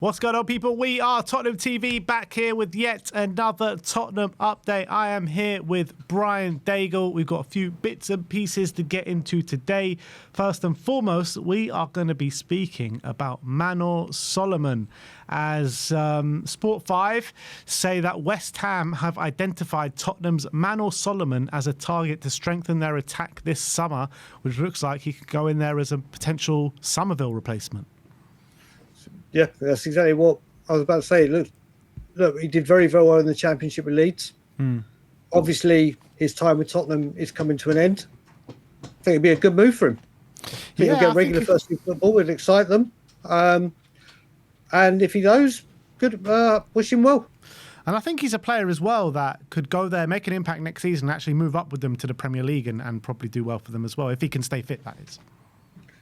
What's going on, people? We are Tottenham TV, back here with yet another Tottenham update. I am here with Brian Daigle. We've got a few bits and pieces to get into today. First and foremost, we are going to be speaking about Manor Solomon, as Sport 5 say that West Ham have identified Tottenham's Manor Solomon as a target to strengthen their attack this summer, which looks like he could go in there as a potential Somerville replacement. Yeah, that's exactly what I was about to say. Look, he did very, very well in the Championship with Leeds. Obviously, his time with Tottenham is coming to an end. I think it'd be a good move for him. He'll get regular first-team football. It'll excite them. And if he goes, good. Wish him well. And I think he's a player as well that could go there, make an impact next season, and actually move up with them to the Premier League and probably do well for them as well, if he can stay fit, that is.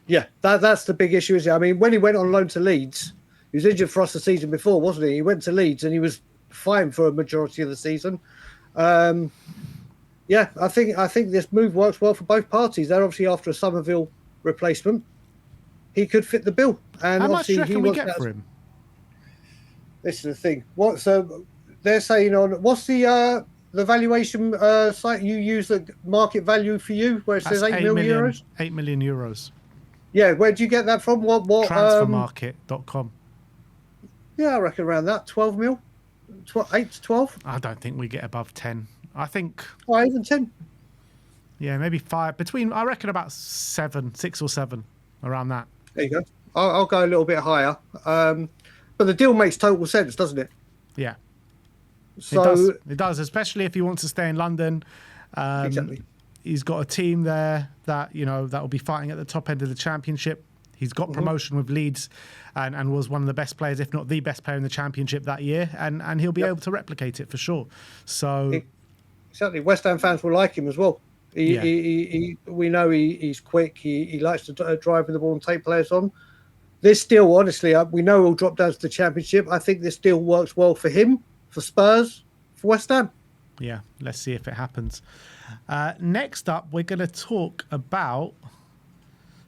Yeah, that's the big issue, isn't it? I mean, when he went on loan to Leeds, he was injured for us the season before, wasn't he? He went to Leeds and he was fine for a majority of the season. Yeah, I think this move works well for both parties. They're obviously after a Somerville replacement. He could fit the bill. And how much do you reckon we get for him? This is the thing. So they're saying on what's the valuation site you use, the market value for you, where it says 8 million euros? 8 million euros. Yeah, where do you get that from? What Transfermarket.com. Yeah, I reckon around that 12 mil, 8 to 12. I don't think we get above 10. I think. Oh, even 10. Yeah, maybe 5. I reckon about 6 or 7, around that. There you go. I'll go a little bit higher. But the deal makes total sense, doesn't it? Yeah. So it does, especially if he wants to stay in London. Exactly. He's got a team there that will be fighting at the top end of the Championship. He's got promotion with Leeds and was one of the best players, if not the best player in the Championship that year. And he'll be able to replicate it for sure. So exactly, West Ham fans will like him as well. We know he's quick. He likes to drive with the ball and take players on. This deal, honestly, we know he'll drop down to the Championship. I think this deal works well for him, for Spurs, for West Ham. Yeah, let's see if it happens. Next up, we're going to talk about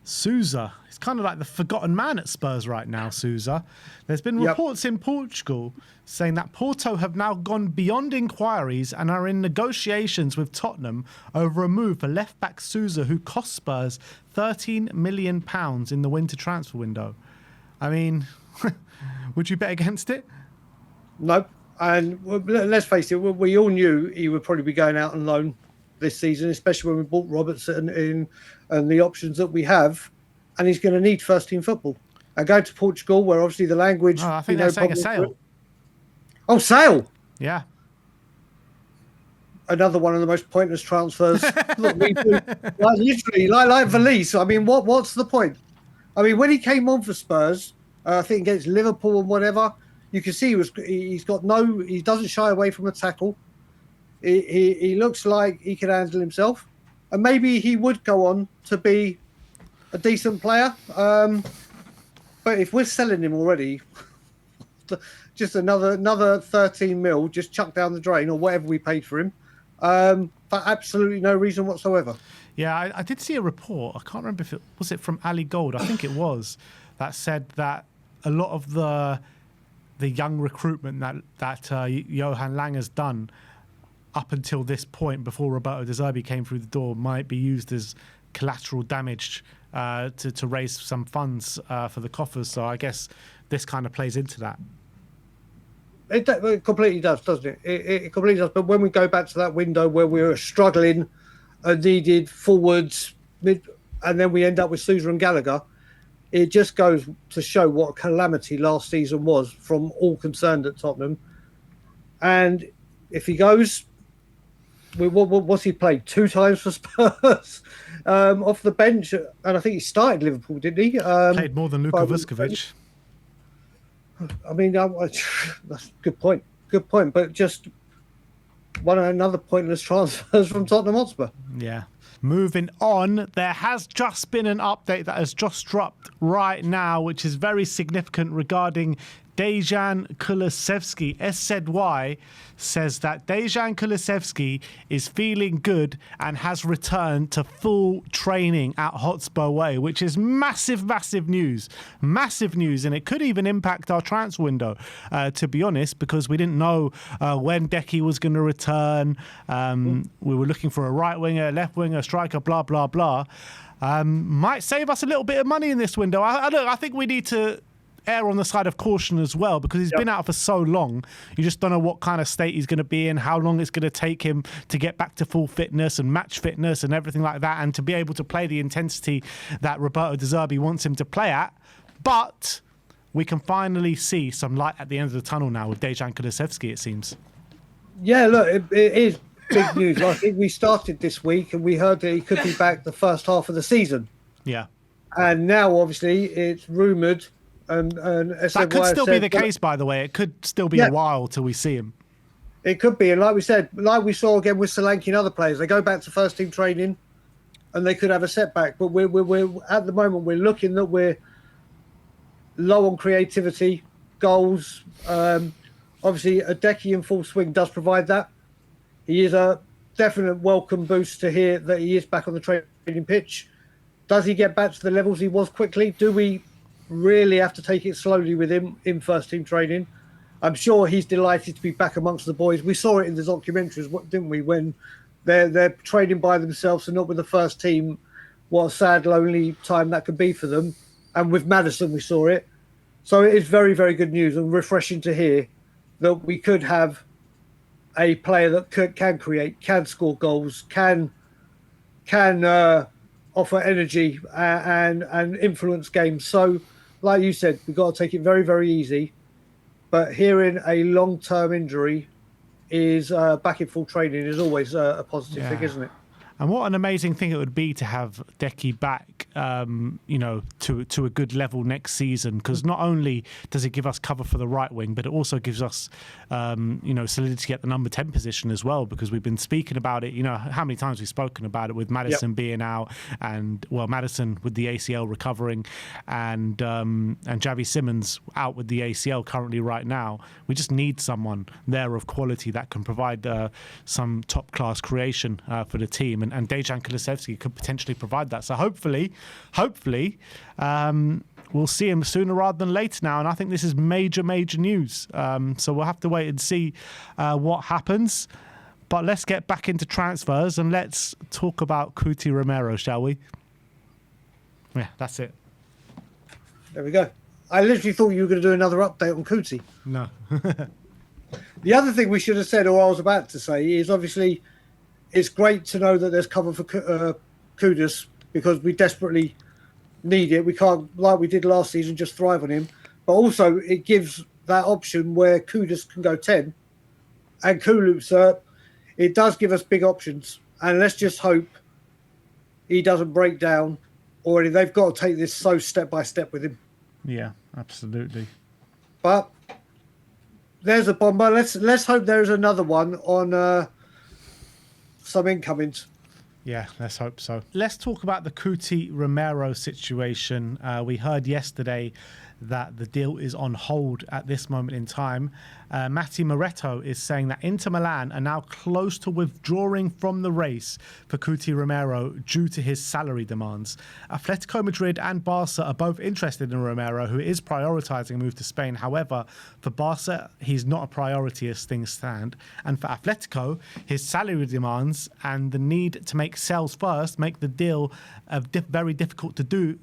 Souza. He's kind of like the forgotten man at Spurs right now, Souza. There's been reports in Portugal saying that Porto have now gone beyond inquiries and are in negotiations with Tottenham over a move for left-back Souza, who cost Spurs £13 million in the winter transfer window. I mean, would you bet against it? No. And let's face it, we all knew he would probably be going out on loan this season, especially when we bought Robertson in and the options that we have. And he's going to need first-team football. And going to Portugal, where obviously the language... I think they're saying a sale. Oh, sale? Yeah. Another one of the most pointless transfers that we do. Literally, like Valise. I mean, what's the point? I mean, when he came on for Spurs, I think against Liverpool and whatever... You can see he doesn't shy away from a tackle. He looks like he can handle himself. And maybe he would go on to be a decent player. But if we're selling him already, just another 13 mil, just chuck down the drain or whatever we paid for him, for absolutely no reason whatsoever. Yeah, I did see a report. I can't remember if it was from Ali Gold. I think it was, that said that a lot of the young recruitment that Johan Lang has done up until this point, before Roberto De Zerbi came through the door, might be used as collateral damage to raise some funds for the coffers. So I guess this kind of plays into that. It completely does, doesn't it? It completely does. But when we go back to that window where we were struggling and needed forwards, and then we end up with Souza and Gallagher, it just goes to show what a calamity last season was from all concerned at Tottenham. And if he goes, what's he played? 2 times for Spurs off the bench. And I think he started Liverpool, didn't he? Played more than Luka Vuskovic. I mean, that's a good point. Good point. But just another pointless transfers from Tottenham Hotspur. Yeah. Moving on, there has just been an update that has just dropped right now, which is very significant regarding Dejan Kulusevski. SZY says that Dejan Kulusevski is feeling good and has returned to full training at Hotspur Way, which is massive, massive news. Massive news, and it could even impact our transfer window, to be honest, because we didn't know when Decky was going to return. We were looking for a right winger, left winger, striker, blah, blah, blah. Might save us a little bit of money in this window. I think we need to err on the side of caution as well, because he's been out for so long. You just don't know what kind of state he's going to be in, how long it's going to take him to get back to full fitness and match fitness and everything like that, and to be able to play the intensity that Roberto De Zerbi wants him to play at. But we can finally see some light at the end of the tunnel now with Dejan Kulusevski, it seems. Yeah, look, it is big news. I think we started this week and we heard that he could be back the first half of the season. Yeah. And now, obviously, it's rumoured. And that could still be the case, by the way. It could still be a while till we see him. It could be. And like we said, like we saw again with Solanke and other players, they go back to first team training and they could have a setback. But we're at the moment, we're looking that we're low on creativity, goals. Obviously, a Decky in full swing does provide that. He is a definite welcome boost to hear that he is back on the training pitch. Does he get back to the levels he was quickly? Do we really have to take it slowly with him in first team training? I'm sure he's delighted to be back amongst the boys. We saw it in the documentaries, didn't we, when they're training by themselves and not with the first team. What a sad, lonely time that could be for them. And with Maddison, we saw it. So it is very, very good news and refreshing to hear that we could have a player that can create, can score goals, can offer energy and influence games. So, like you said, we've got to take it very, very easy. But hearing a long-term injury is back in full training is always a positive thing, isn't it? And what an amazing thing it would be to have Decky back, to a good level next season. Because not only does it give us cover for the right wing, but it also gives us, solidity at the number 10 position as well. Because we've been speaking about it. You know how many times we've spoken about it with Maddison being out, and Maddison with the ACL recovering, and Javi Simmons out with the ACL currently right now. We just need someone there of quality that can provide some top class creation for the team. And Dejan Kulusevski could potentially provide that. So hopefully, we'll see him sooner rather than later now. And I think this is major, major news. So we'll have to wait and see what happens. But let's get back into transfers and let's talk about Cuti Romero, shall we? Yeah, that's it. There we go. I literally thought you were going to do another update on Cuti. No. The other thing we should have said, or I was about to say, is obviously it's great to know that there's cover for Kudus, because we desperately need it. We can't, like we did last season, just thrive on him. But also it gives that option where Kudus can go 10 and Kulu. It does give us big options. And let's just hope he doesn't break down already. They've got to take this so step by step with him. Yeah, absolutely. But there's a bomber. Let's hope there's another one on some incomings. Yeah, let's hope so. Let's talk about the Cuti Romero situation. We heard yesterday that the deal is on hold at this moment in time. Matti Moretto is saying that Inter Milan are now close to withdrawing from the race for Cuti Romero due to his salary demands. Atletico Madrid and Barca are both interested in Romero, who is prioritising a move to Spain. However, for Barca, he's not a priority as things stand. And for Atletico, his salary demands and the need to make sales first make the deal a very difficult to do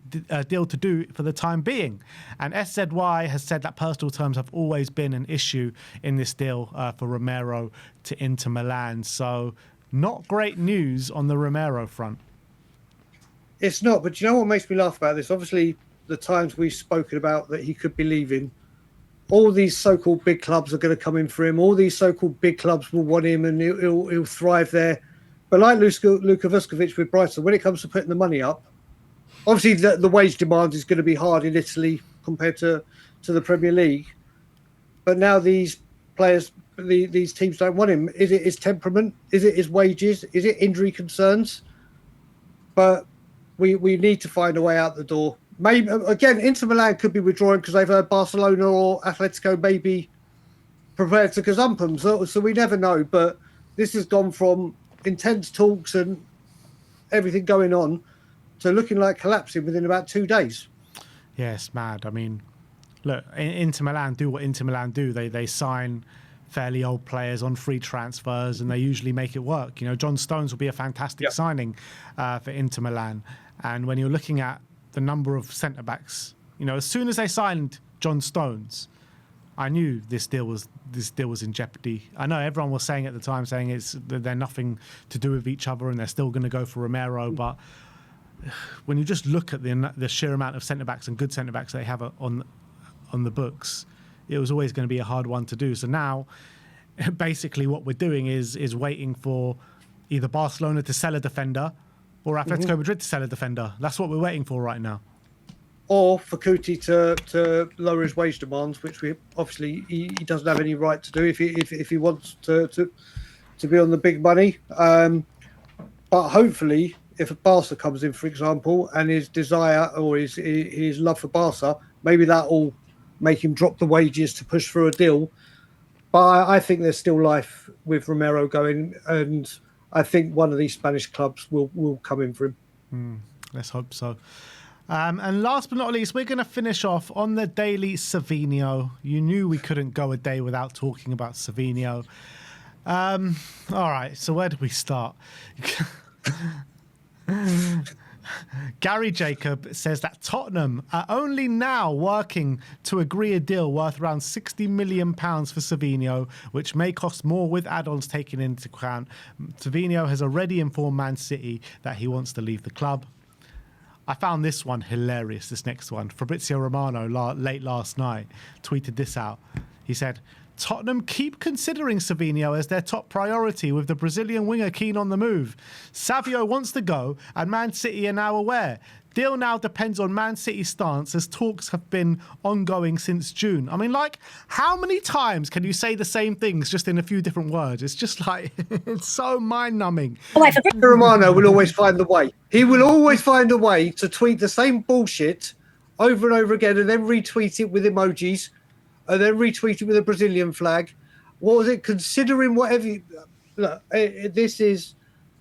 for the time being. And SZY has said that personal terms have always been an issue in this deal for Romero to Inter Milan. So not great news on the Romero front. It's not, but you know what makes me laugh about this? Obviously, the times we've spoken about that he could be leaving, all these so-called big clubs are going to come in for him. All these so-called big clubs will want him and he'll thrive there. But like Luka Vuskovic with Brighton, when it comes to putting the money up, obviously the wage demand is going to be hard in Italy compared to the Premier League. But now these players, these teams don't want him. Is it his temperament? Is it his wages? Is it injury concerns? But we need to find a way out the door. maybe again, Inter Milan could be withdrawing because they've heard Barcelona or Atletico maybe prepared to gazump them. So we never know. But this has gone from intense talks and everything going on to looking like collapsing within about 2 days. Yeah, it's mad. I mean, look, Inter Milan do what Inter Milan do. They sign fairly old players on free transfers, and they usually make it work. You know, John Stones will be a fantastic signing for Inter Milan. And when you're looking at the number of centre backs, you know, as soon as they signed John Stones, I knew this deal was in jeopardy. I know everyone was saying at the time, saying they're nothing to do with each other, and they're still going to go for Romero. But when you just look at the sheer amount of centre backs and good centre backs they have on the books, it was always going to be a hard one to do. So now, basically, what we're doing is waiting for either Barcelona to sell a defender or Atletico Madrid to sell a defender. That's what we're waiting for right now. Or for Kuti to lower his wage demands, which we obviously he doesn't have any right to do if he wants to be on the big money. But hopefully, if Barca comes in, for example, and his desire or his love for Barca, maybe that will make him drop the wages to push through a deal. But I think there's still life with Romero going, and I think one of these Spanish clubs will come in for him. Let's hope so. And last but not least, we're going to finish off on the daily Savinho. You knew we couldn't go a day without talking about Savinho. All right, so where do we start? Gary Jacob says that Tottenham are only now working to agree a deal worth around £60 million for Savinho, which may cost more with add-ons taken into account. Savinho has already informed Man City that he wants to leave the club. I found this one hilarious, this next one. Fabrizio Romano, late last night, tweeted this out. He said, Tottenham keep considering Savinho as their top priority, with the Brazilian winger keen on the move. Savio wants to go, and Man City are now aware. Deal now depends on Man City's stance, as talks have been ongoing since June. I mean, like, how many times can you say the same things just in a few different words? It's just like, it's so mind-numbing. Romano will always find the way. He will always find a way to tweet the same bullshit over and over again and then retweet it with emojis and then retweet it with a Brazilian flag. What was it? Considering whatever... Look, this is,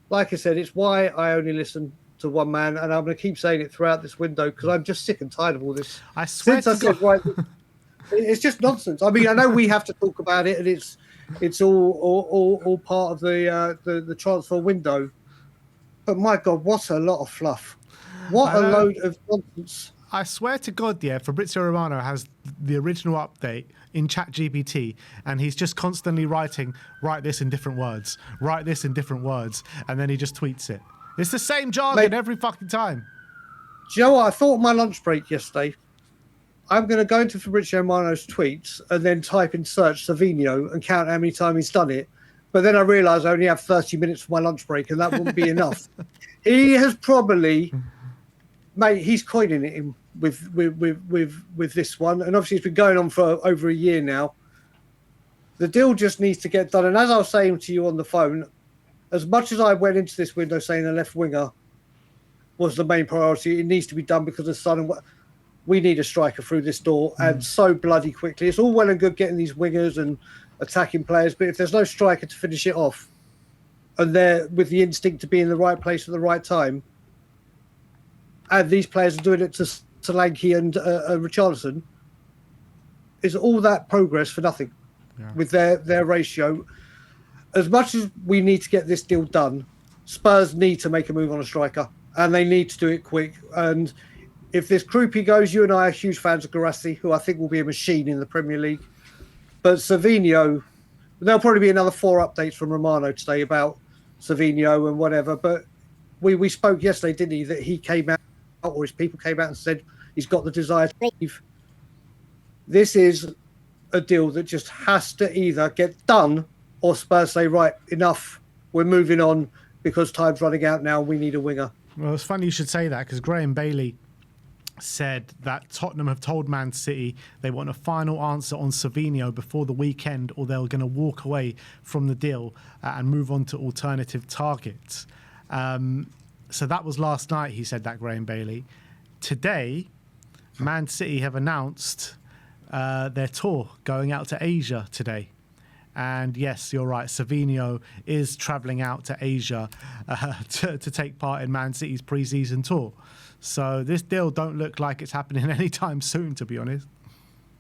like I said, it's why I only listen to one man, and I'm going to keep saying it throughout this window because I'm just sick and tired of all this. I swear it's just nonsense. I mean, I know we have to talk about it, and it's all part of the transfer window. But my God, what a lot of fluff! What a load of nonsense! I swear to God, yeah, Fabrizio Romano has the original update in ChatGPT, and he's just constantly writing, write this in different words, and then he just tweets it. It's the same jargon every fucking time. Do you know what? I thought on my lunch break yesterday, I'm going to go into Fabrizio Romano's tweets and then type in search Savinho and count how many times he's done it. But then I realised I only have 30 minutes for my lunch break, and that wouldn't be enough. He has probably, mate, he's coining it in with this one, and obviously it's been going on for over a year now. The deal just needs to get done. And as I was saying to you on the phone, as much as I went into this window saying a left winger was the main priority, it needs to be done because of Son. We need a striker through this door, and so bloody quickly. It's all well and good getting these wingers and attacking players, but if there's no striker to finish it off, and they're with the instinct to be in the right place at the right time, and these players are doing it to Solanke and Richarlison, is all that progress for nothing with their ratio. As much as we need to get this deal done, Spurs need to make a move on a striker, and they need to do it quick. And if this Krupi goes, you and I are huge fans of Guirassy, who I think will be a machine in the Premier League. But Savinho, there'll probably be another 4 updates from Romano today about Savinho and whatever. But we spoke yesterday, didn't he, that he came out, or his people came out and said he's got the desire to leave. This is a deal that just has to either get done, or Spurs say, right, enough, we're moving on because time's running out now, we need a winger. Well, it's funny you should say that, because Graham Bailey said that Tottenham have told Man City they want a final answer on Savinho before the weekend, or they're going to walk away from the deal and move on to alternative targets. So that was last night, he said that, Graham Bailey. Today, Man City have announced their tour going out to Asia today. And yes, you're right, Savinho is travelling out to Asia to take part in Man City's pre-season tour. So this deal don't look like it's happening anytime soon, to be honest.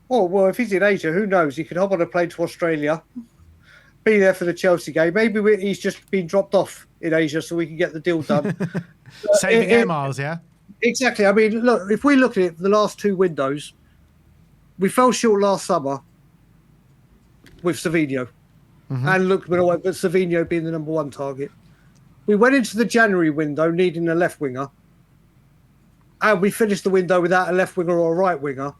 Oh, well, if he's in Asia, who knows? He could hop on a plane to Australia, be there for the Chelsea game. Maybe he's just been dropped off in Asia so we can get the deal done. Saving air miles, yeah? Exactly. I mean, look, if we look at it, the last two windows, we fell short last summer with Savinho. And look, but Savinho being the number one target. We went into the January window needing a left winger. And we finished the window without a left winger or a right winger.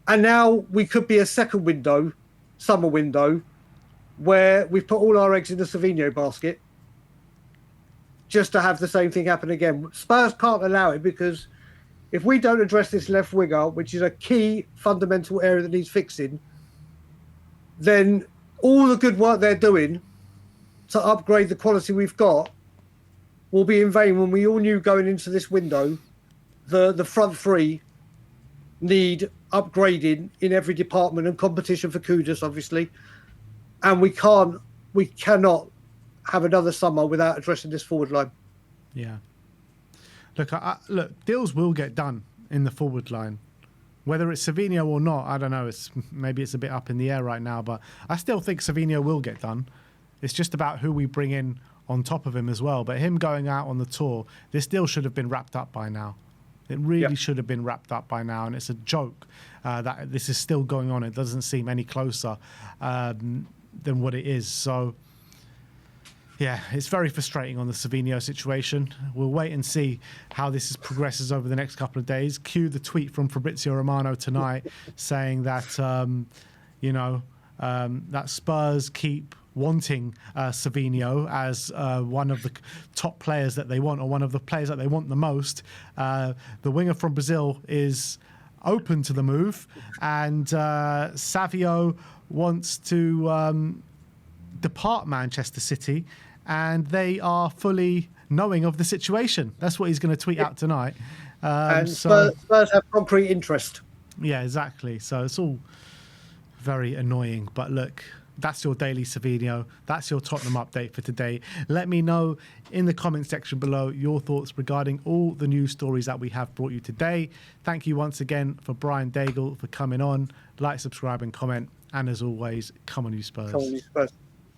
And now we could be a second window, summer window, where we've put all our eggs in the Savinho basket just to have the same thing happen again. Spurs can't allow it, because if we don't address this left winger, which is a key fundamental area that needs fixing, then all the good work they're doing to upgrade the quality we've got will be in vain, when we all knew going into this window the front three need upgrading in every department, and competition for Kudus, obviously. And we cannot have another summer without addressing this forward line. Yeah. Look, deals will get done in the forward line. Whether it's Savinho or not, I don't know. Maybe it's a bit up in the air right now, but I still think Savinho will get done. It's just about who we bring in on top of him as well. But him going out on the tour, this deal should have been wrapped up by now. It really should have been wrapped up by now, and it's a joke that this is still going on. It doesn't seem any closer than what it is. So, yeah, it's very frustrating on the Savinho situation. We'll wait and see how this progresses over the next couple of days. Cue the tweet from Fabrizio Romano tonight saying that, that Spurs keep wanting Savinho as one of the top players that they want, or one of the players that they want the most. The winger from Brazil is open to the move, and Savio wants to depart Manchester City, and they are fully knowing of the situation. That's what he's going to tweet out tonight. And Spurs have concrete interest. Yeah, exactly. So it's all very annoying. But look, that's your daily Savinho. That's your Tottenham update for today. Let me know in the comment section below your thoughts regarding all the news stories that we have brought you today. Thank you once again for Brian Daigle for coming on. Like, subscribe and comment. And as always, come on you Spurs. Come on you Spurs.